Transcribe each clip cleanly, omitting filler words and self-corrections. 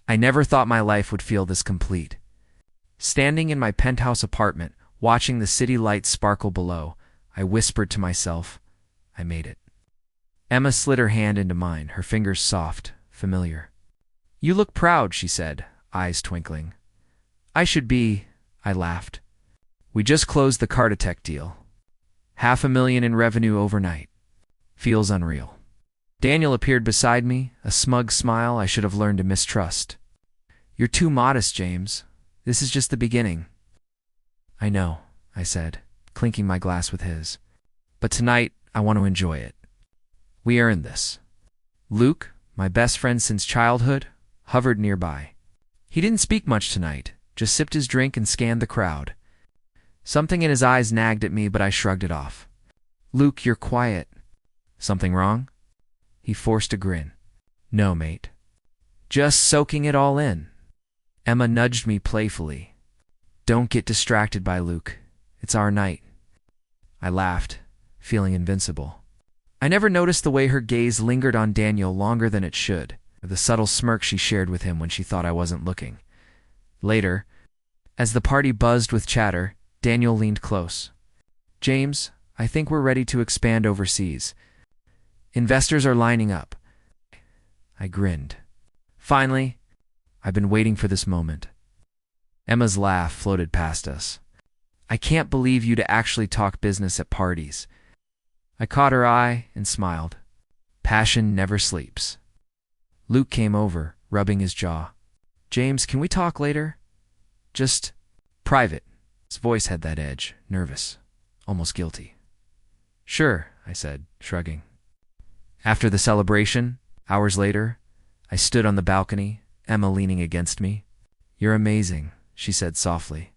I never thought my life would feel this complete. Standing in my penthouse apartment, watching the city lights sparkle below, I whispered to myself, I made it. Emma slid her hand into mine, her fingers soft, familiar. You look proud, she said, eyes twinkling. I should be, I laughed. We just closed the Cartotech deal. $500,000 in revenue overnight. Feels unreal. Daniel appeared beside me, a smug smile I should have learned to mistrust. You're too modest, James. This is just the beginning. I know, I said, clinking my glass with his. But tonight, I want to enjoy it. We earned this. Luke, my best friend since childhood, hovered nearby. He didn't speak much tonight, just sipped his drink and scanned the crowd. Something in his eyes nagged at me, but I shrugged it off. Luke, you're quiet. Something wrong? He forced a grin. No, mate. Just soaking it all in. Emma nudged me playfully. Don't get distracted by Luke. It's our night. I laughed, feeling invincible. I never noticed the way her gaze lingered on Daniel longer than it should, or the subtle smirk she shared with him when she thought I wasn't looking. Later, as the party buzzed with chatter, Daniel leaned close. James, I think we're ready to expand overseas. Investors are lining up. I grinned. Finally, I've been waiting for this moment. Emma's laugh floated past us. I can't believe you to actually talk business at parties. I caught her eye and smiled. Passion never sleeps. Luke came over, rubbing his jaw. James, can we talk later? Just private. His voice had that edge, nervous, almost guilty. Sure, I said, shrugging. After the celebration, hours later, I stood on the balcony, Emma leaning against me. You're amazing, she said softly.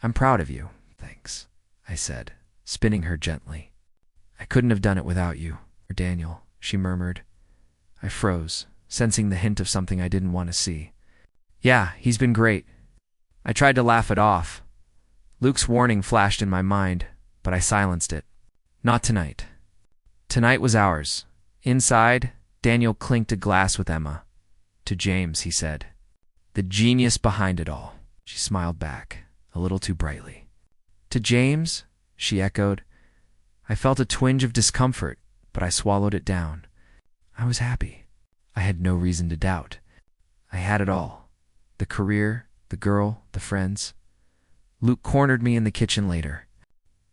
I'm proud of you. Thanks, I said, spinning her gently. I couldn't have done it without you, or Daniel, she murmured. I froze, sensing the hint of something I didn't want to see. Yeah, he's been great. I tried to laugh it off. Luke's warning flashed in my mind, but I silenced it. Not tonight. Tonight was ours. Inside, Daniel clinked a glass with Emma. To James, he said. The genius behind it all. She smiled back, a little too brightly. To James, she echoed. I felt a twinge of discomfort, but I swallowed it down. I was happy. I had no reason to doubt. I had it all. The career, the girl, the friends. Luke cornered me in the kitchen later.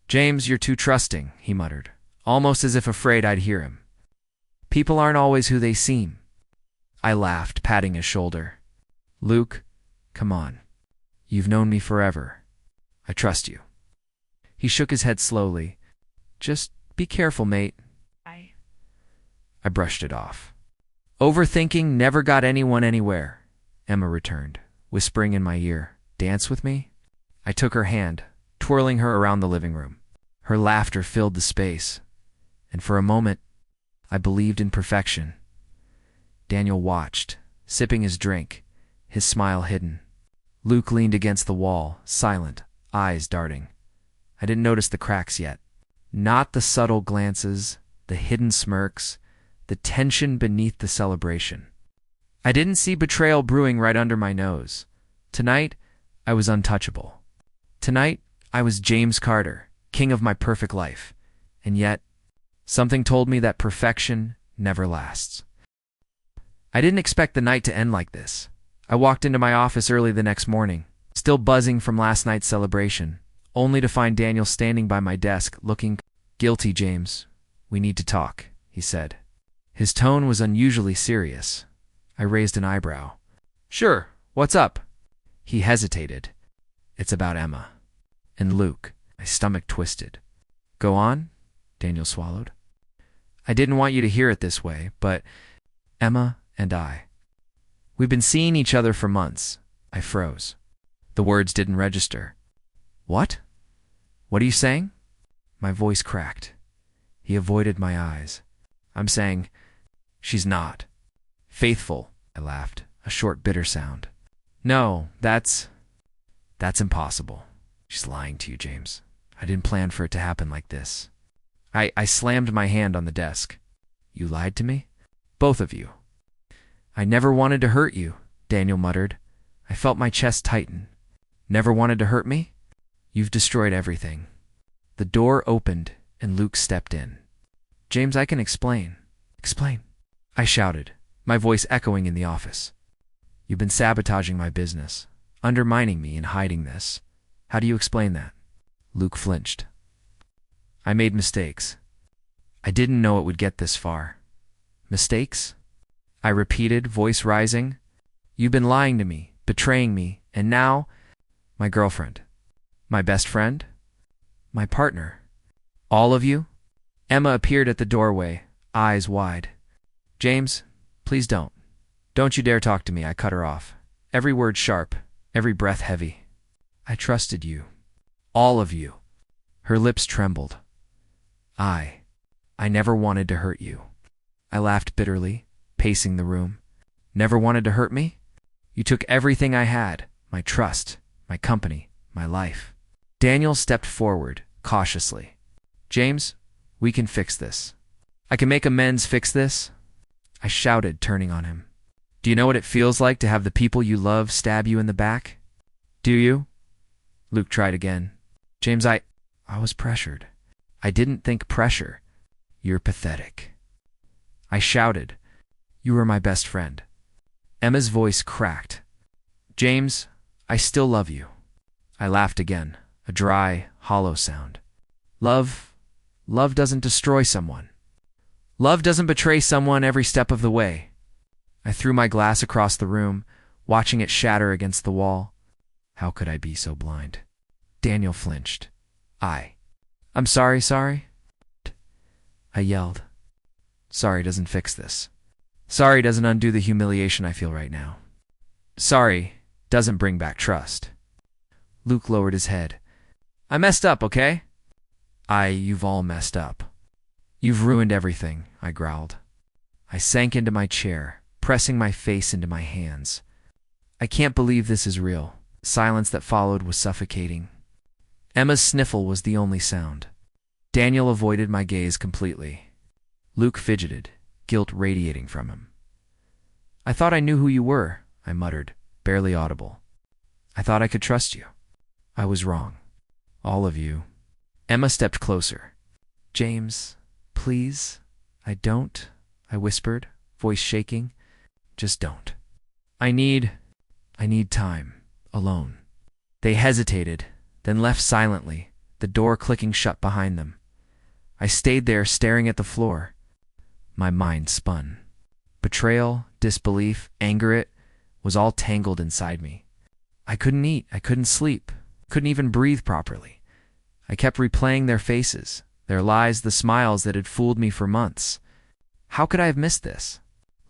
James, you're too trusting, he muttered, almost as if afraid I'd hear him. People aren't always who they seem. I laughed, patting his shoulder. Luke, come on. You've known me forever. I trust you. He shook his head slowly. Just be careful, mate. I brushed it off. Overthinking never got anyone anywhere, Emma returned, whispering in my ear. Dance with me? I took her hand, twirling her around the living room. Her laughter filled the space, and for a moment, I believed in perfection. Daniel watched, sipping his drink, his smile hidden. Luke leaned against the wall, silent, eyes darting. I didn't notice the cracks yet. Not the subtle glances, the hidden smirks, the tension beneath the celebration. I didn't see betrayal brewing right under my nose. Tonight, I was untouchable. Tonight, I was James Carter, king of my perfect life. And yet, something told me that perfection never lasts. I didn't expect the night to end like this. I walked into my office early the next morning, still buzzing from last night's celebration, only to find Daniel standing by my desk, looking guilty. James, we need to talk, he said. His tone was unusually serious. I raised an eyebrow. Sure, what's up? He hesitated. It's about Emma. And Luke. My stomach twisted. Go on, Daniel swallowed. I didn't want you to hear it this way, but Emma and I. We've been seeing each other for months. I froze. The words didn't register. What? What are you saying? My voice cracked. He avoided my eyes. I'm saying, she's not. Faithful, I laughed, a short bitter sound. No, that's impossible. She's lying to you, James. I didn't plan for it to happen like this. I slammed my hand on the desk. You lied to me? Both of you. I never wanted to hurt you, Daniel muttered. I felt my chest tighten. Never wanted to hurt me? You've destroyed everything. The door opened and Luke stepped in. James, I can explain. Explain, I shouted, my voice echoing in the office. You've been sabotaging my business, undermining me and hiding this. How do you explain that? Luke flinched. I made mistakes. I didn't know it would get this far. Mistakes? I repeated, voice rising. You've been lying to me, betraying me, and now, my girlfriend, my best friend, my partner. All of you? Emma appeared at the doorway, eyes wide. James, please don't. Don't you dare talk to me, I cut her off. Every word sharp, every breath heavy. I trusted you. All of you. Her lips trembled. I never wanted to hurt you. I laughed bitterly, pacing the room. Never wanted to hurt me? You took everything I had, my trust, my company, my life. Daniel stepped forward, cautiously. James, we can fix this. I can make amends, fix this. I shouted, turning on him. Do you know what it feels like to have the people you love stab you in the back? Do you? Luke tried again. James, I was pressured. I didn't think pressure. You're pathetic. I shouted. You were my best friend. Emma's voice cracked. James, I still love you. I laughed again, a dry, hollow sound. Love doesn't destroy someone. Love doesn't betray someone every step of the way. I threw my glass across the room, watching it shatter against the wall. How could I be so blind? Daniel flinched. I'm sorry. I yelled. Sorry doesn't fix this. Sorry doesn't undo the humiliation I feel right now. Sorry doesn't bring back trust. Luke lowered his head. I messed up, okay? You've all messed up. You've ruined everything, I growled. I sank into my chair, pressing my face into my hands. I can't believe this is real. The silence that followed was suffocating. Emma's sniffle was the only sound. Daniel avoided my gaze completely. Luke fidgeted, guilt radiating from him. I thought I knew who you were, I muttered, barely audible. I thought I could trust you. I was wrong. All of you. Emma stepped closer. James, please. I whispered, voice shaking. Just don't. I need time, alone. They hesitated, then left silently, the door clicking shut behind them. I stayed there staring at the floor. My mind spun. Betrayal, disbelief, anger, it was all tangled inside me. I couldn't eat, I couldn't sleep, couldn't even breathe properly. I kept replaying their faces, their lies, the smiles that had fooled me for months. How could I have missed this?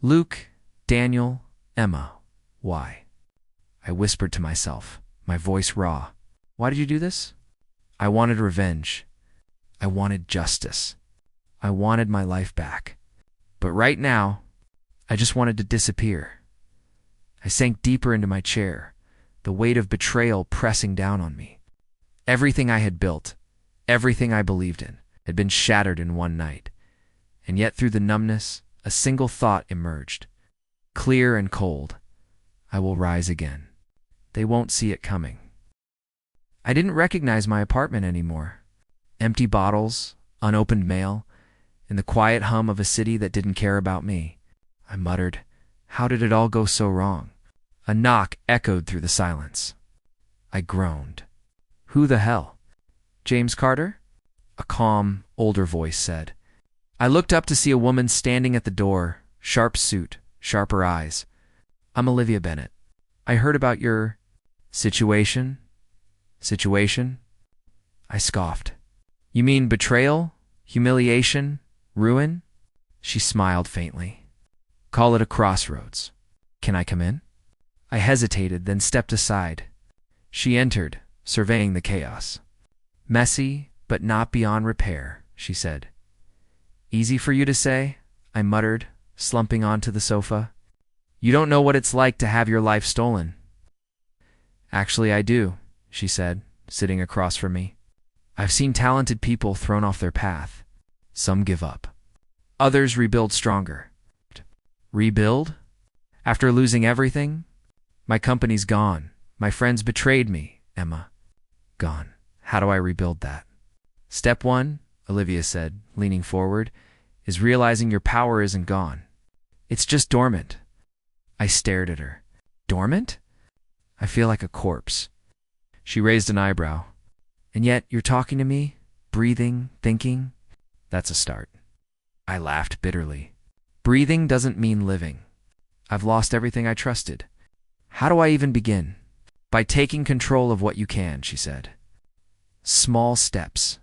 Luke, Daniel, Emma, why? I whispered to myself, my voice raw. Why did you do this? I wanted revenge. I wanted justice. I wanted my life back. But right now, I just wanted to disappear. I sank deeper into my chair, the weight of betrayal pressing down on me. Everything I had built, everything I believed in, had been shattered in one night. And yet through the numbness, a single thought emerged. Clear and cold. I will rise again. They won't see it coming. I didn't recognize my apartment anymore. Empty bottles, unopened mail, and the quiet hum of a city that didn't care about me. I muttered, how did it all go so wrong? A knock echoed through the silence. I groaned. Who the hell? James Carter? A calm, older voice said. I looked up to see a woman standing at the door, sharp suit, sharper eyes. I'm Olivia Bennett. I heard about your situation? Situation? I scoffed. You mean betrayal? Humiliation? Ruin? She smiled faintly. Call it a crossroads. Can I come in? I hesitated, then stepped aside. She entered, surveying the chaos. Messy, but not beyond repair, she said. Easy for you to say, I muttered, slumping onto the sofa. You don't know what it's like to have your life stolen. Actually, I do, she said, sitting across from me. I've seen talented people thrown off their path. Some give up. Others rebuild stronger. Rebuild? After losing everything? My company's gone. My friends betrayed me, Emma. Gone. How do I rebuild that? Step 1, Olivia said, leaning forward, is realizing your power isn't gone. It's just dormant. I stared at her. Dormant? I feel like a corpse. She raised an eyebrow. And yet you're talking to me, breathing, thinking? That's a start. I laughed bitterly. Breathing doesn't mean living. I've lost everything I trusted. How do I even begin? By taking control of what you can, she said. Small steps.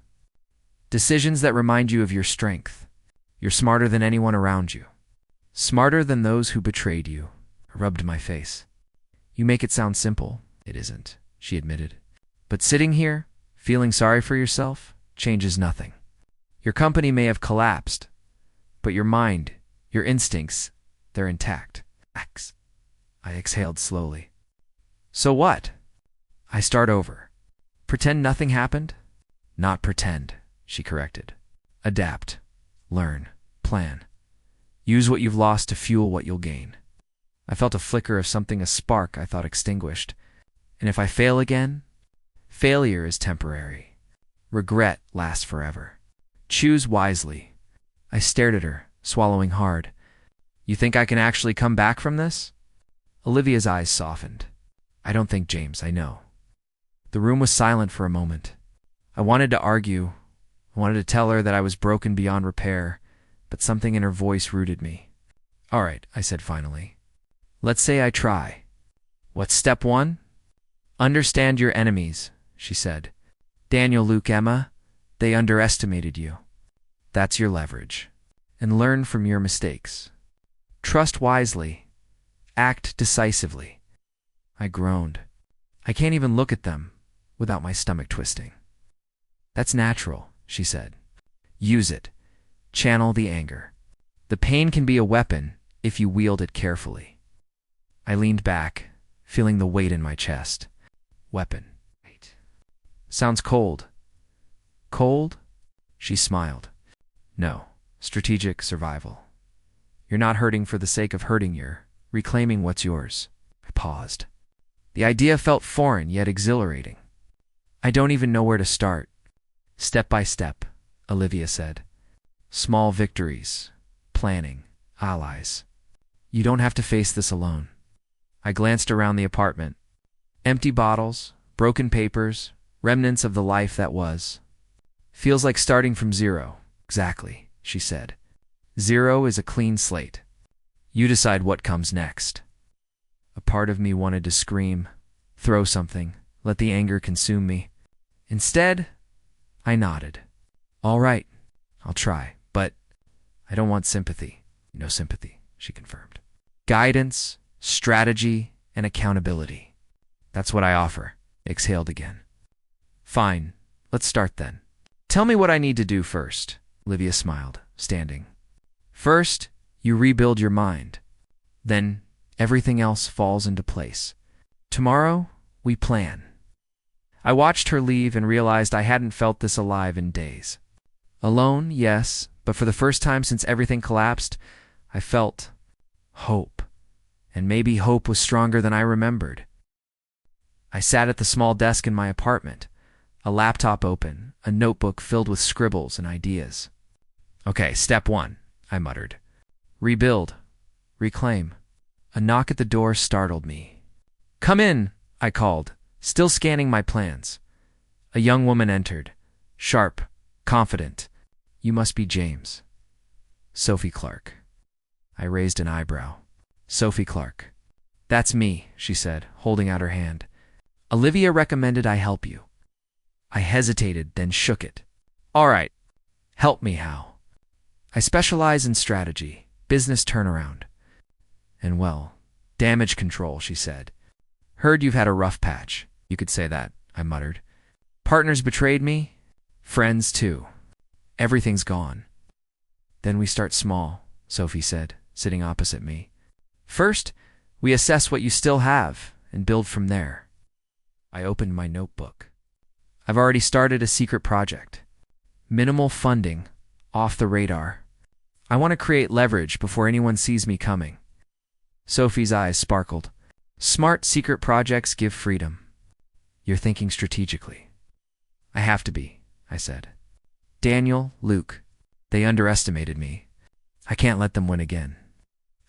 Decisions that remind you of your strength. You're smarter than anyone around you. Smarter than those who betrayed you. I rubbed my face. You make it sound simple. It isn't, she admitted. But sitting here, feeling sorry for yourself, changes nothing. Your company may have collapsed, but your mind, your instincts, they're intact. I exhaled slowly. So what? I start over. Pretend nothing happened? Not pretend, she corrected. Adapt. Learn. Plan. Use what you've lost to fuel what you'll gain. I felt a flicker of something, a spark I thought extinguished. And if I fail again? Failure is temporary. Regret lasts forever. Choose wisely. I stared at her, swallowing hard. You think I can actually come back from this? Olivia's eyes softened. I don't think, James, I know. The room was silent for a moment. I wanted to argue. I wanted to tell her that I was broken beyond repair, but something in her voice rooted me. All right, I said finally. Let's say I try. What's step 1? Understand your enemies, she said. Daniel, Luke, Emma, they underestimated you. That's your leverage. And learn from your mistakes. Trust wisely. Act decisively. I groaned. I can't even look at them without my stomach twisting. That's natural, she said. Use it. Channel the anger. The pain can be a weapon if you wield it carefully. I leaned back, feeling the weight in my chest. Weapon. Sounds cold. Cold? She smiled. No. Strategic survival. You're not hurting for the sake of hurting, you're reclaiming what's yours. I paused. The idea felt foreign yet exhilarating. I don't even know where to start. Step by step, Olivia said. Small victories. Planning. Allies. You don't have to face this alone. I glanced around the apartment. Empty bottles, broken papers, remnants of the life that was. Feels like starting from zero. Exactly, she said. Zero is a clean slate. You decide what comes next. A part of me wanted to scream, throw something, let the anger consume me. Instead, I nodded. All right, I'll try, but I don't want sympathy. No sympathy, she confirmed. Guidance, strategy, and accountability. That's what I offer. Exhaled again. Fine, let's start then. Tell me what I need to do first. Olivia smiled, standing. First, you rebuild your mind. Then, everything else falls into place. Tomorrow, we plan. I watched her leave and realized I hadn't felt this alive in days. Alone, yes, but for the first time since everything collapsed, I felt hope. And maybe hope was stronger than I remembered. I sat at the small desk in my apartment, a laptop open, a notebook filled with scribbles and ideas. Okay, step 1, I muttered. Rebuild. Reclaim. A knock at the door startled me. Come in, I called, still scanning my plans. A young woman entered, sharp, confident. You must be James. Sophie Clark. I raised an eyebrow. Sophie Clark. That's me, she said, holding out her hand. Olivia recommended I help you. I hesitated, then shook it. All right. Help me how? I specialize in strategy, business turnaround. And well, damage control, she said. Heard you've had a rough patch. You could say that, I muttered. Partners betrayed me. Friends too. Everything's gone. Then we start small, Sophie said, sitting opposite me. First, we assess what you still have and build from there. I opened my notebook. I've already started a secret project. Minimal funding, off the radar. I want to create leverage before anyone sees me coming. Sophie's eyes sparkled. Smart secret projects give freedom. You're thinking strategically. I have to be, I said. Daniel, Luke, they underestimated me. I can't let them win again.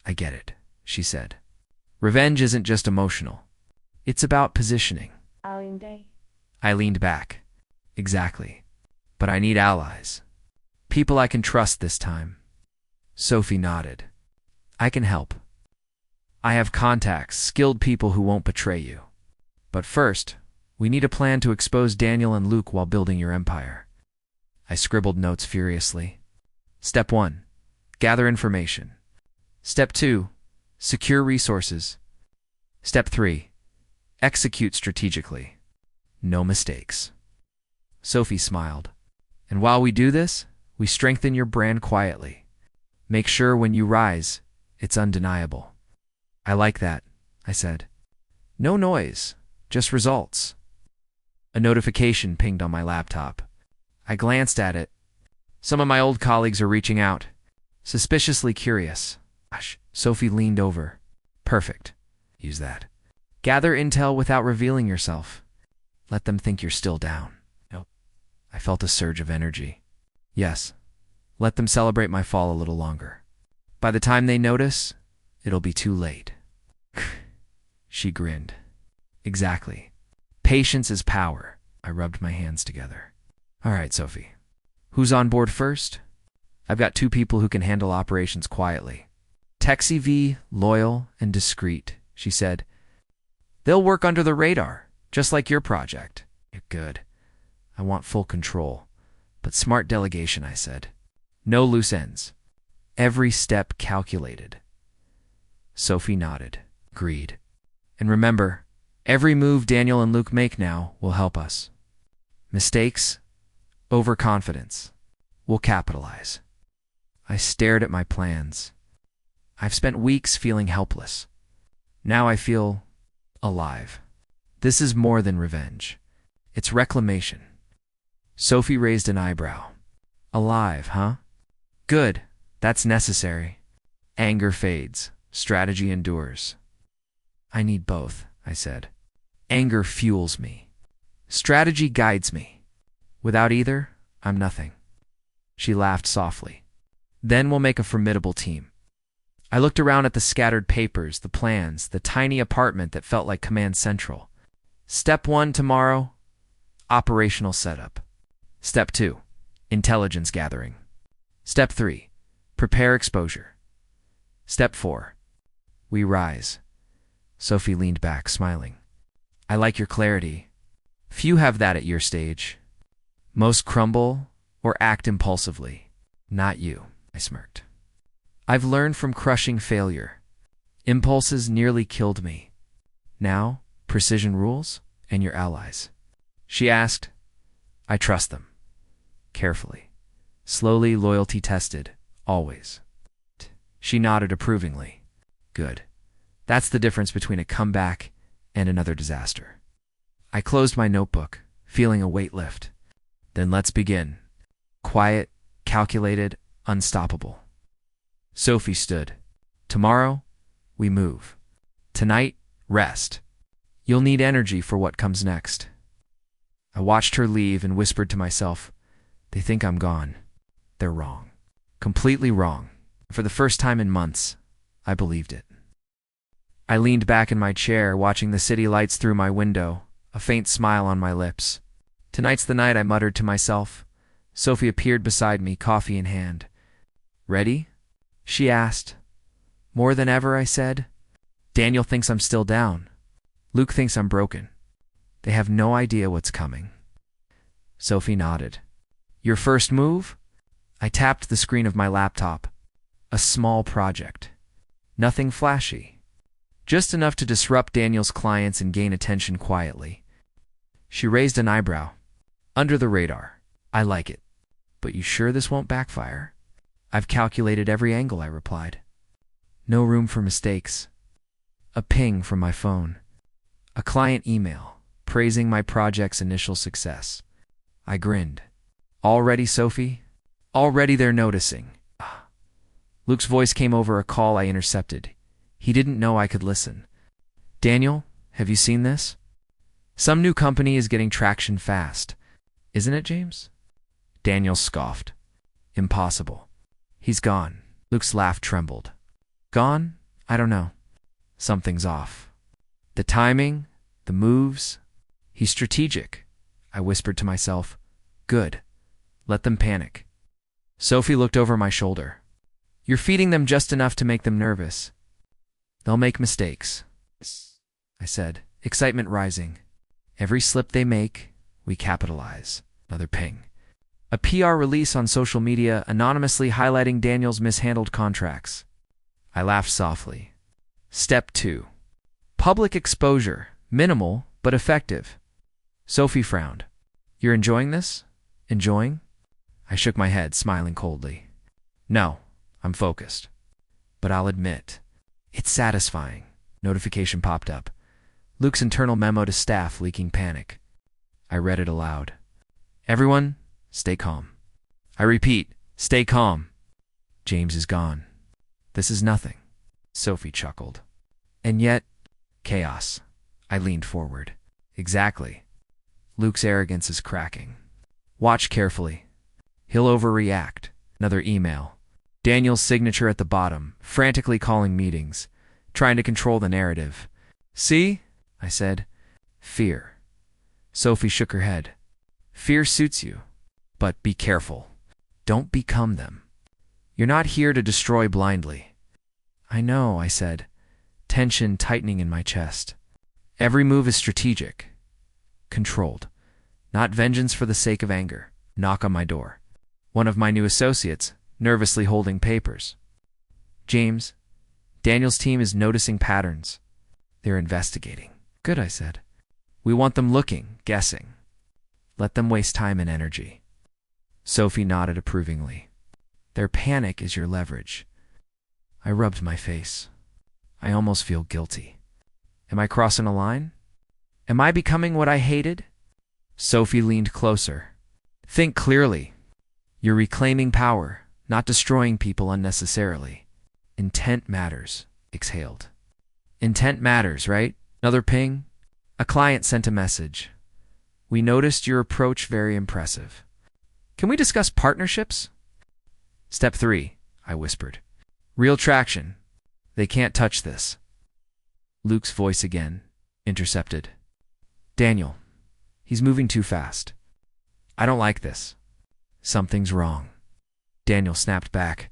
I get it, she said. Revenge isn't just emotional. It's about positioning. I leaned back. Exactly. But I need allies. People I can trust this time. Sophie nodded. I can help. I have contacts, skilled people who won't betray you. But first, we need a plan to expose Daniel and Luke while building your empire. I scribbled notes furiously. Step 1. Gather information. Step 2. Secure resources. Step 3. Execute strategically. No mistakes. Sophie smiled. And while we do this, we strengthen your brand quietly. Make sure when you rise, it's undeniable. I like that, I said. No noise, just results. A notification pinged on my laptop. I glanced at it. Some of my old colleagues are reaching out, suspiciously curious. Gosh, Sophie leaned over. Perfect. Use that. Gather intel without revealing yourself. Let them think you're still down. Nope. I felt a surge of energy. Yes. Let them celebrate my fall a little longer. By the time they notice, it'll be too late. She grinned. Exactly. Patience is power. I rubbed my hands together. All right, Sophie. Who's on board first? I've got 2 people who can handle operations quietly. Texie V, loyal and discreet, she said. They'll work under the radar, just like your project. You're good. I want full control. But smart delegation, I said. No loose ends. Every step calculated. Sophie nodded. Agreed. And remember, every move Daniel and Luke make now will help us. Mistakes, overconfidence, we'll capitalize. I stared at my plans. I've spent weeks feeling helpless. Now I feel alive. This is more than revenge. It's reclamation. Sophie raised an eyebrow. Alive, huh? Good. That's necessary. Anger fades. Strategy endures. I need both, I said. Anger fuels me. Strategy guides me. Without either, I'm nothing. She laughed softly. Then we'll make a formidable team. I looked around at the scattered papers, the plans, the tiny apartment that felt like Command Central. Step 1 tomorrow, operational setup. Step 2, intelligence gathering. Step 3, prepare exposure. Step 4, we rise. Sophie leaned back, smiling. I like your clarity. Few have that at your stage. Most crumble or act impulsively. Not you, I smirked. I've learned from crushing failure. Impulses nearly killed me. Now, precision rules and your allies. She asked. I trust them. Carefully. Slowly, loyalty tested. Always. She nodded approvingly. Good. That's the difference between a comeback and another disaster. I closed my notebook, feeling a weight lift. Then let's begin. Quiet, calculated, unstoppable. Sophie stood. Tomorrow, we move. Tonight, rest. You'll need energy for what comes next. I watched her leave and whispered to myself, they think I'm gone. They're wrong. Completely wrong. For the first time in months, I believed it. I leaned back in my chair, watching the city lights through my window, a faint smile on my lips. Tonight's the night, I muttered to myself. Sophie appeared beside me, coffee in hand. Ready? She asked. More than ever, I said. Daniel thinks I'm still down. Luke thinks I'm broken. They have no idea what's coming. Sophie nodded. Your first move? I tapped the screen of my laptop. A small project. Nothing flashy. Just enough to disrupt Daniel's clients and gain attention quietly. She raised an eyebrow. Under the radar. I like it. But you sure this won't backfire? I've calculated every angle, I replied. No room for mistakes. A ping from my phone. A client email, praising my project's initial success. I grinned. Already, Sophie? Already they're noticing. Luke's voice came over a call I intercepted. He didn't know I could listen. Daniel, have you seen this? Some new company is getting traction fast. Isn't it, James? Daniel scoffed. Impossible. He's gone. Luke's laugh trembled. Gone? I don't know. Something's off. The timing, the moves. He's strategic. I whispered to myself. Good. Let them panic. Sophie looked over my shoulder. You're feeding them just enough to make them nervous. They'll make mistakes, I said, excitement rising. Every slip they make, we capitalize. Another ping. A PR release on social media anonymously highlighting Daniel's mishandled contracts. I laughed softly. Step 2. Public exposure. Minimal, but effective. Sophie frowned. You're enjoying this? Enjoying? I shook my head, smiling coldly. No, I'm focused. But I'll admit, it's satisfying. Notification popped up. Luke's internal memo to staff leaking panic. I read it aloud. Everyone, stay calm. I repeat, stay calm. James is gone. This is nothing. Sophie chuckled. And yet, chaos. I leaned forward. Exactly. Luke's arrogance is cracking. Watch carefully. He'll overreact. Another email. Daniel's signature at the bottom, frantically calling meetings, trying to control the narrative. See? I said. Fear. Sophie shook her head. Fear suits you. But be careful. Don't become them. You're not here to destroy blindly. I know, I said, tension tightening in my chest. Every move is strategic. Controlled. Not vengeance for the sake of anger. Knock on my door. One of my new associates, nervously holding papers. James, Daniel's team is noticing patterns. They're investigating. Good, I said. We want them looking, guessing. Let them waste time and energy. Sophie nodded approvingly. Their panic is your leverage. I rubbed my face. I almost feel guilty. Am I crossing a line? Am I becoming what I hated? Sophie leaned closer. Think clearly. You're reclaiming power, not destroying people unnecessarily. Intent matters, exhaled. Intent matters, right? Another ping. A client sent a message. We noticed your approach very impressive. Can we discuss partnerships? Step 3, I whispered. Real traction. They can't touch this. Luke's voice again, intercepted. Daniel, he's moving too fast. I don't like this. Something's wrong. Daniel snapped back.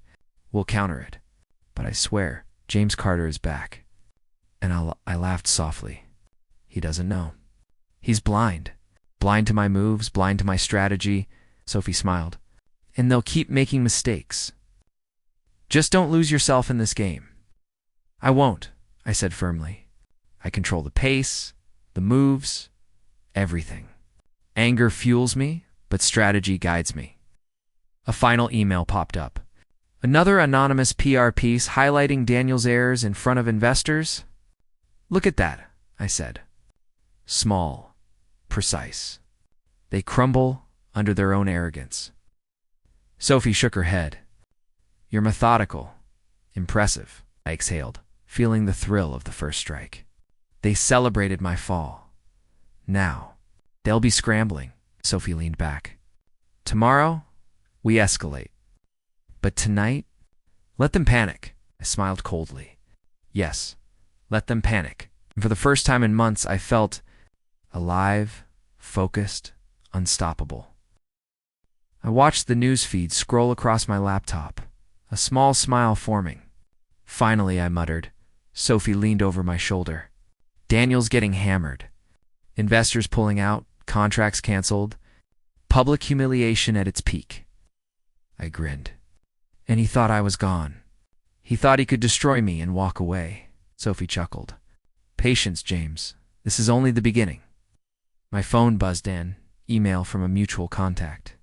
We'll counter it. But I swear, James Carter is back. And I laughed softly. He doesn't know. He's blind. Blind to my moves, blind to my strategy. Sophie smiled. And they'll keep making mistakes. Just don't lose yourself in this game. I won't, I said firmly. I control the pace, the moves, everything. Anger fuels me, but strategy guides me. A final email popped up. Another anonymous PR piece highlighting Daniel's errors in front of investors. Look at that, I said. Small, precise. They crumble under their own arrogance. Sophie shook her head. You're methodical. Impressive, I exhaled, feeling the thrill of the first strike. They celebrated my fall. Now, they'll be scrambling. Sophie leaned back. Tomorrow, we escalate. But tonight, let them panic. I smiled coldly. Yes, let them panic. And for the first time in months, I felt alive, focused, unstoppable. I watched the news feed scroll across my laptop, a small smile forming. Finally, I muttered. Sophie leaned over my shoulder. Daniel's getting hammered. Investors pulling out, contracts canceled, public humiliation at its peak. I grinned. And he thought I was gone. He thought he could destroy me and walk away. Sophie chuckled. Patience, James. This is only the beginning. My phone buzzed in, email from a mutual contact.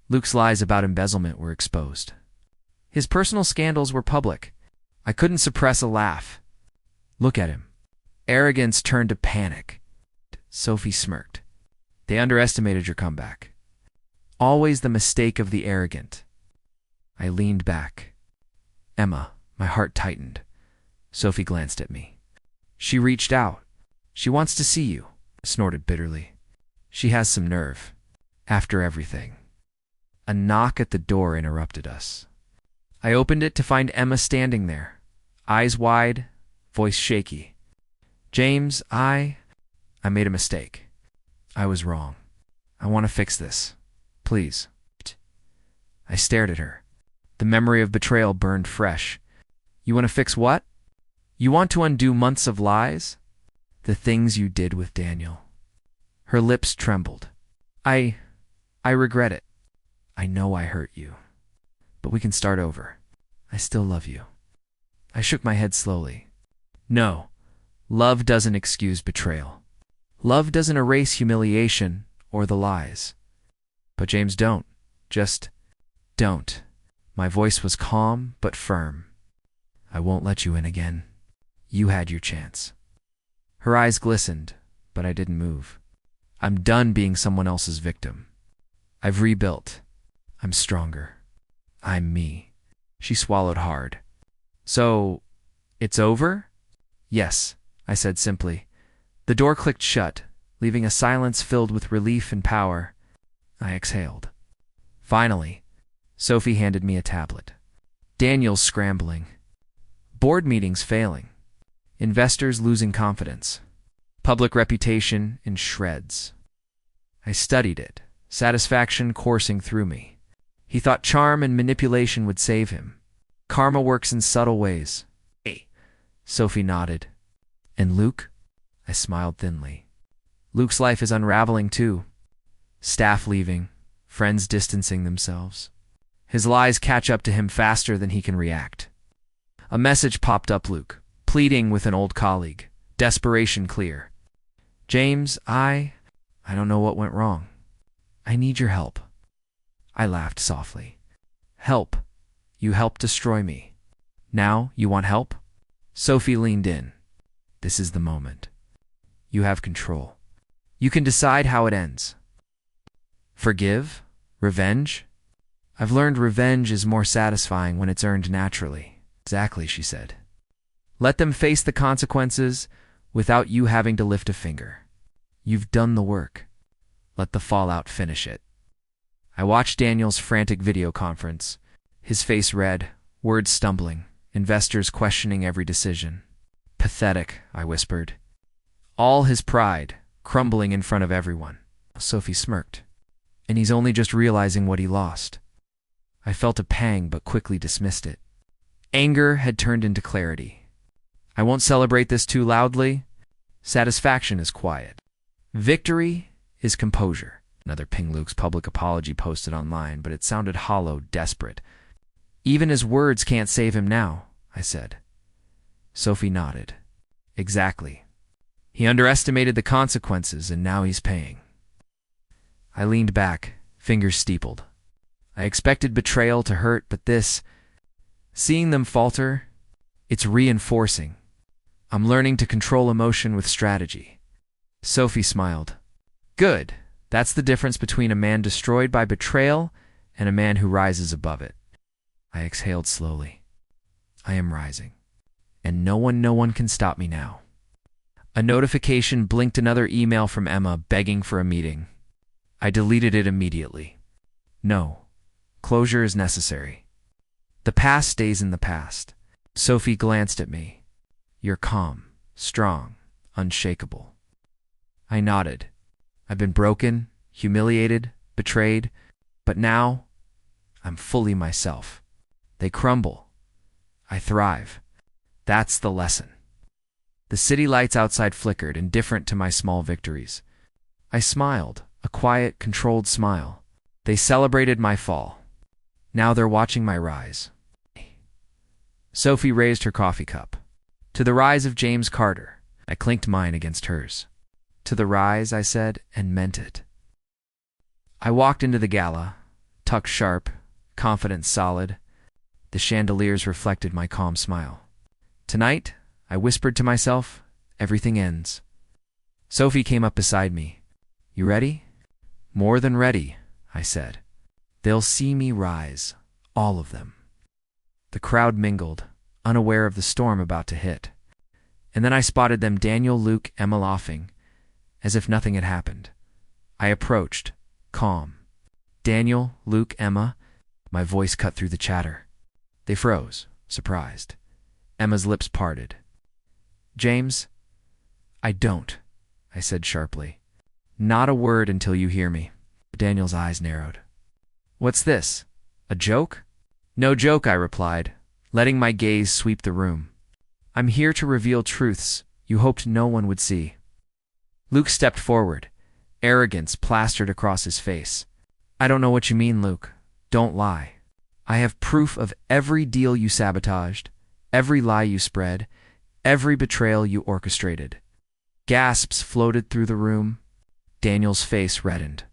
Luke's lies about embezzlement were exposed. His personal scandals were public. I couldn't suppress a laugh. Look at him. Arrogance turned to panic. Sophie smirked. They underestimated your comeback. Always the mistake of the arrogant. I leaned back. Emma, my heart tightened. Sophie glanced at me. She reached out. She wants to see you, I snorted bitterly. She has some nerve. After everything. A knock at the door interrupted us. I opened it to find Emma standing there, eyes wide, voice shaky. James, I made a mistake. I was wrong. I want to fix this. Please. I stared at her. The memory of betrayal burned fresh. You want to fix what? You want to undo months of lies? The things you did with Daniel. Her lips trembled. I regret it. I know I hurt you. But we can start over. I still love you. I shook my head slowly. No, love doesn't excuse betrayal. Love doesn't erase humiliation or the lies. But James, don't. Just don't. My voice was calm but firm. I won't let you in again. You had your chance. Her eyes glistened, but I didn't move. I'm done being someone else's victim. I've rebuilt. I'm stronger. I'm me. She swallowed hard. So, it's over? Yes, I said simply. The door clicked shut, leaving a silence filled with relief and power. I exhaled. Finally, Sophie handed me a tablet. Daniel's scrambling. Board meetings failing. Investors losing confidence. Public reputation in shreds. I studied it, satisfaction coursing through me. He thought charm and manipulation would save him. Karma works in subtle ways. Hey, Sophie nodded. And Luke? I smiled thinly. Luke's life is unraveling too. Staff leaving, friends distancing themselves. His lies catch up to him faster than he can react. A message popped up Luke, pleading with an old colleague, desperation clear. James, I don't know what went wrong. I need your help. I laughed softly. Help? You helped destroy me. Now you want help? Sophie leaned in. This is the moment. You have control. You can decide how it ends. Forgive? Revenge? I've learned revenge is more satisfying when it's earned naturally. Exactly, she said. Let them face the consequences without you having to lift a finger. You've done the work. Let the fallout finish it. I watched Daniel's frantic video conference, his face red, words stumbling, investors questioning every decision. Pathetic, I whispered. All his pride, crumbling in front of everyone. Sophie smirked. And he's only just realizing what he lost. I felt a pang but quickly dismissed it. Anger had turned into clarity. I won't celebrate this too loudly. Satisfaction is quiet. Victory is composure. Another ping Luke's public apology posted online, but it sounded hollow, desperate. Even his words can't save him now, I said. Sophie nodded. Exactly. He underestimated the consequences, and now he's paying. I leaned back, fingers steepled. I expected betrayal to hurt, but seeing them falter, it's reinforcing. I'm learning to control emotion with strategy. Sophie smiled. Good. That's the difference between a man destroyed by betrayal and a man who rises above it. I exhaled slowly. I am rising. And no one can stop me now. A notification blinked another email from Emma begging for a meeting. I deleted it immediately. No. Closure is necessary. The past stays in the past. Sophie glanced at me. You're calm, strong, unshakable. I nodded. I've been broken, humiliated, betrayed, but now I'm fully myself. They crumble. I thrive. That's the lesson. The city lights outside flickered, indifferent to my small victories. I smiled, a quiet, controlled smile. They celebrated my fall. Now they're watching my rise. Sophie raised her coffee cup. To the rise of James Carter. I clinked mine against hers. To the rise, I said, and meant it. I walked into the gala, tucked sharp, confidence solid. The chandeliers reflected my calm smile. Tonight, I whispered to myself, everything ends. Sophie came up beside me. You ready? More than ready, I said. They'll see me rise, all of them. The crowd mingled, unaware of the storm about to hit. And then I spotted them, Daniel, Luke, Emma, laughing, as if nothing had happened. I approached, calm. Daniel, Luke, Emma. My voice cut through the chatter. They froze, surprised. Emma's lips parted. James, I don't, I said sharply. Not a word until you hear me. Daniel's eyes narrowed. What's this? A joke? No joke, I replied, letting my gaze sweep the room. I'm here to reveal truths you hoped no one would see. Luke stepped forward, arrogance plastered across his face. I don't know what you mean, Luke. Don't lie. I have proof of every deal you sabotaged, every lie you spread, every betrayal you orchestrated. Gasps floated through the room. Daniel's face reddened.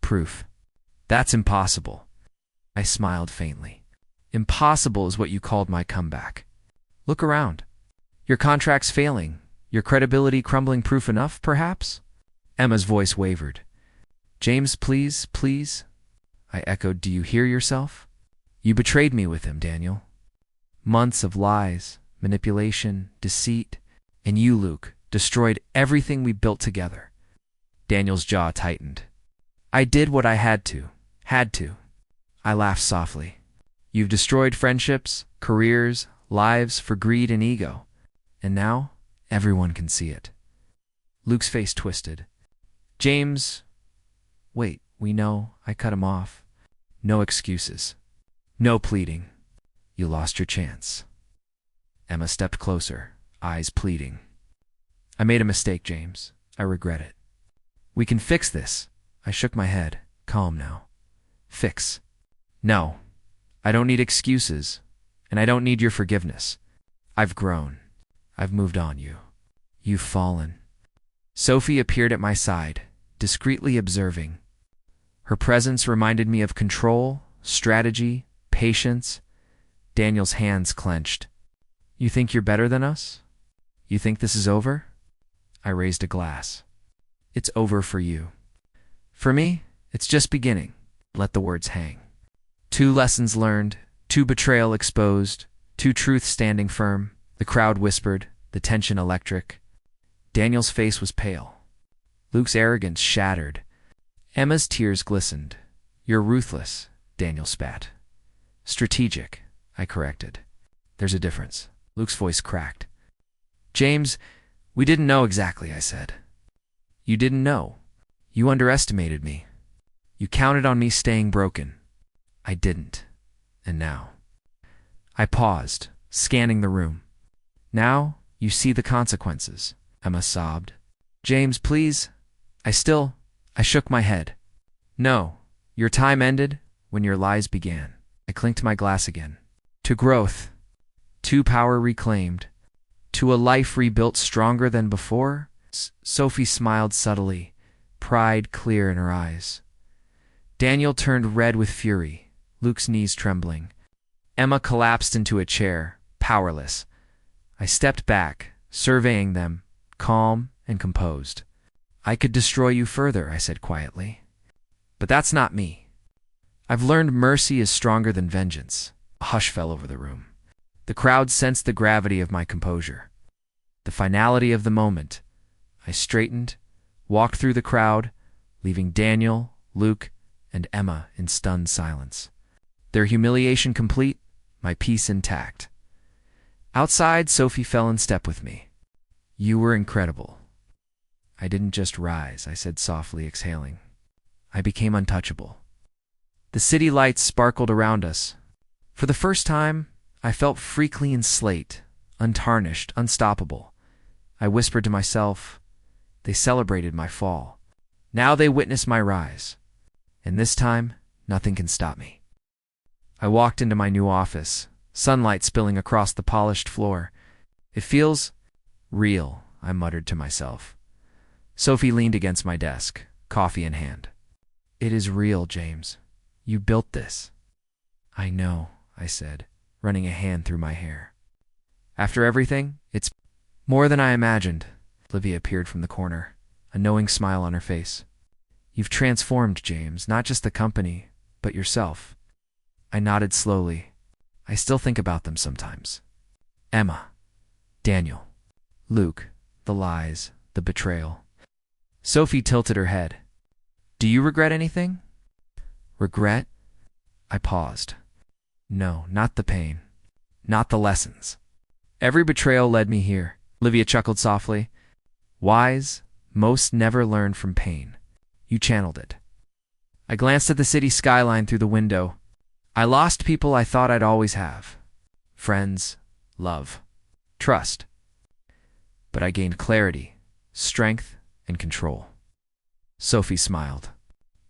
Proof. That's impossible. I smiled faintly. Impossible is what you called my comeback. Look around. Your contract's failing. Your credibility crumbling. Proof enough, perhaps? Emma's voice wavered. James, please, please. I echoed, do you hear yourself? You betrayed me with him, Daniel. Months of lies, manipulation, deceit, and you, Luke, destroyed everything we built together. Daniel's jaw tightened. I did what I had to. I laughed softly. You've destroyed friendships, careers, lives for greed and ego. And now, everyone can see it. Luke's face twisted. James, wait, we know. I cut him off. No excuses. No pleading. You lost your chance. Emma stepped closer, eyes pleading. I made a mistake, James. I regret it. We can fix this. I shook my head. Calm now. Fix. No. I don't need excuses, and I don't need your forgiveness. I've grown. I've moved on, You've fallen. Sophie appeared at my side, discreetly observing. Her presence reminded me of control, strategy, patience. Daniel's hands clenched. You think you're better than us? You think this is over? I raised a glass. It's over for you. For me, it's just beginning. Let the words hang. 2 lessons learned, 2 betrayal exposed, 2 truths standing firm. The crowd whispered, the tension electric. Daniel's face was pale. Luke's arrogance shattered. Emma's tears glistened. You're ruthless, Daniel spat. Strategic, I corrected. There's a difference. Luke's voice cracked. James, we didn't know exactly, I said. You didn't know. You underestimated me. You counted on me staying broken. I didn't. And now? I paused, scanning the room. Now, you see the consequences, Emma sobbed. James, please. I shook my head. No, your time ended when your lies began. I clinked my glass again. To growth, to power reclaimed, to a life rebuilt stronger than before. Sophie smiled subtly, pride clear in her eyes. Daniel turned red with fury, Luke's knees trembling. Emma collapsed into a chair, powerless. I stepped back, surveying them, calm and composed. I could destroy you further, I said quietly. But that's not me. I've learned mercy is stronger than vengeance. A hush fell over the room. The crowd sensed the gravity of my composure. The finality of the moment. I straightened, walked through the crowd, leaving Daniel, Luke, and Emma in stunned silence. Their humiliation complete, my peace intact. Outside, Sophie fell in step with me. You were incredible. I didn't just rise, I said softly, exhaling. I became untouchable. The city lights sparkled around us. For the first time, I felt free, clean slate, untarnished, unstoppable. I whispered to myself, they celebrated my fall. Now they witness my rise. And this time, nothing can stop me. I walked into my new office, sunlight spilling across the polished floor. It feels real, I muttered to myself. Sophie leaned against my desk, coffee in hand. It is real, James. You built this. I know, I said, running a hand through my hair. After everything, it's more than I imagined. Olivia appeared from the corner, a knowing smile on her face. You've transformed, James, not just the company, but yourself. I nodded slowly. I still think about them sometimes. Emma. Daniel. Luke, the lies, the betrayal. Sophie tilted her head. Do you regret anything? Regret? I paused. No, not the pain. Not the lessons. Every betrayal led me here. Olivia chuckled softly. Wise, most never learn from pain. You channeled it. I glanced at the city skyline through the window. I lost people I thought I'd always have. Friends, love, trust. But I gained clarity, strength, and control. Sophie smiled.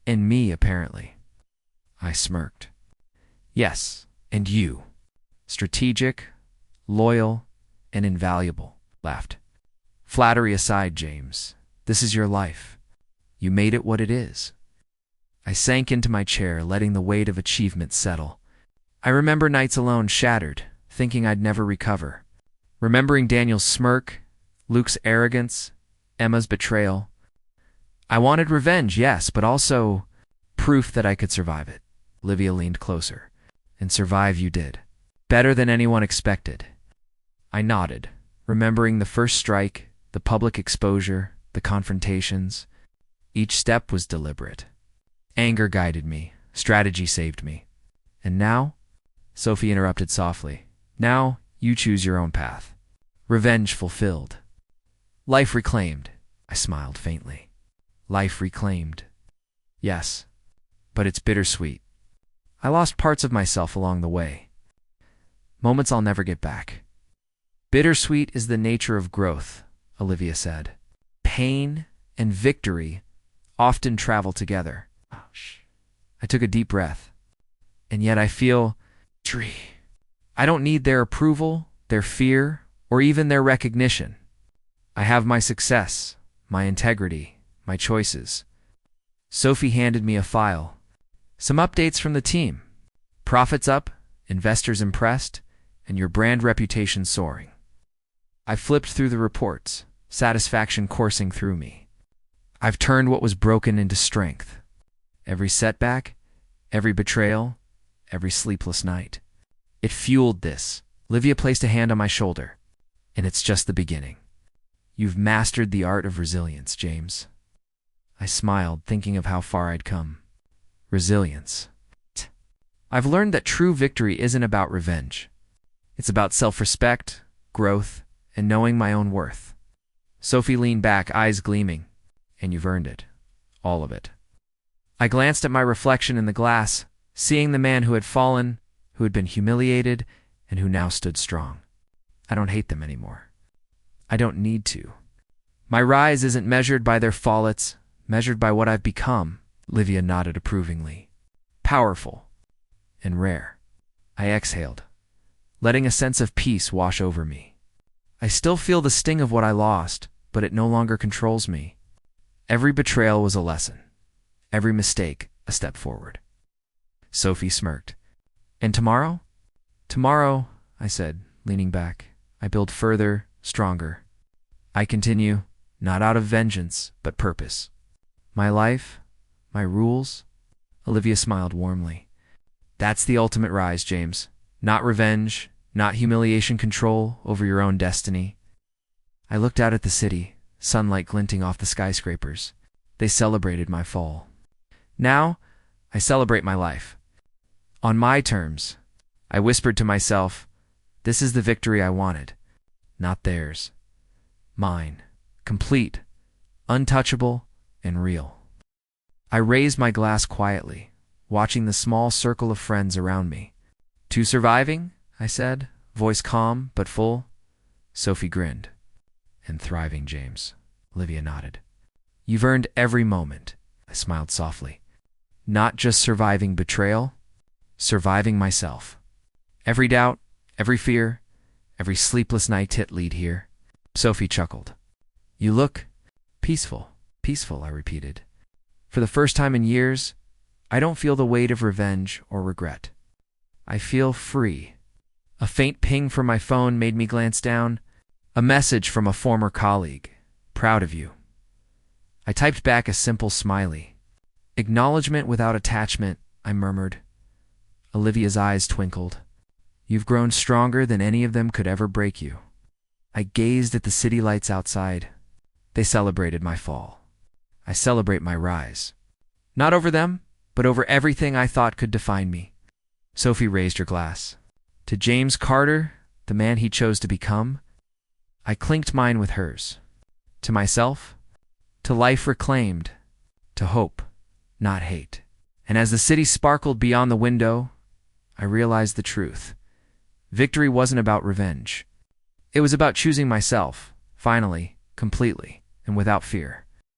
And me, apparently. I smirked. Yes, and you. Strategic, loyal, and invaluable, laughed. Flattery aside, James, this is your life. You made it what it is. I sank into my chair, letting the weight of achievement settle. I remember nights alone shattered, thinking I'd never recover. Remembering Daniel's smirk, Luke's arrogance, Emma's betrayal. I wanted revenge, yes, but also proof that I could survive it. Olivia leaned closer. And survive you did. Better than anyone expected. I nodded, remembering the first strike, the public exposure, the confrontations. Each step was deliberate. Anger guided me. Strategy saved me. And now? Sophie interrupted softly. Now, you choose your own path. Revenge fulfilled. Life reclaimed. I smiled faintly. Life reclaimed. Yes, but it's bittersweet. I lost parts of myself along the way. Moments I'll never get back. Bittersweet is the nature of growth, Olivia said. Pain and victory often travel together. I took a deep breath. And yet I feel tree. I don't need their approval, their fear, or even their recognition. I have my success, my integrity, my choices. Sophie handed me a file. Some updates from the team. Profits up, investors impressed, and your brand reputation soaring. I flipped through the reports, satisfaction coursing through me. I've turned what was broken into strength. Every setback, every betrayal, every sleepless night. It fueled this. Olivia placed a hand on my shoulder. And it's just the beginning. You've mastered the art of resilience, James. I smiled, thinking of how far I'd come. Resilience. I've learned that true victory isn't about revenge. It's about self-respect, growth, and knowing my own worth. Sophie leaned back, eyes gleaming. And you've earned it. All of it. I glanced at my reflection in the glass, seeing the man who had fallen, who had been humiliated, and who now stood strong. I don't hate them anymore. I don't need to. My rise isn't measured by their fallets, measured by what I've become. Olivia nodded approvingly. Powerful and rare. I exhaled, letting a sense of peace wash over me. I still feel the sting of what I lost, but it no longer controls me. Every betrayal was a lesson. Every mistake, a step forward. Sophie smirked. And tomorrow? Tomorrow, I said, leaning back, I build further, stronger. I continue, not out of vengeance, but purpose. My life, my rules? Olivia smiled warmly. That's the ultimate rise, James. Not revenge, not humiliation, control over your own destiny. I looked out at the city, sunlight glinting off the skyscrapers. They celebrated my fall. Now, I celebrate my life. On my terms. I whispered to myself, this is the victory I wanted. Not theirs. Mine. Complete, untouchable, and real. I raised my glass quietly, watching the small circle of friends around me. To surviving, I said, voice calm but full. Sophie grinned. And thriving, James. Olivia nodded. You've earned every moment. I smiled softly. Not just surviving betrayal, surviving myself. Every doubt, every fear, every sleepless night hit lead here. Sophie chuckled. You look peaceful. Peaceful, I repeated. For the first time in years, I don't feel the weight of revenge or regret. I feel free. A faint ping from my phone made me glance down. A message from a former colleague. Proud of you. I typed back a simple smiley. Acknowledgement without attachment, I murmured. Olivia's eyes twinkled. You've grown stronger than any of them could ever break you. I gazed at the city lights outside. They celebrated my fall. I celebrate my rise. Not over them, but over everything I thought could define me. Sophie raised her glass. To James Carter, the man he chose to become. I clinked mine with hers. To myself, to life reclaimed, to hope, not hate. And as the city sparkled beyond the window, I realized the truth. Victory wasn't about revenge. It was about choosing myself, finally, completely, and without fear.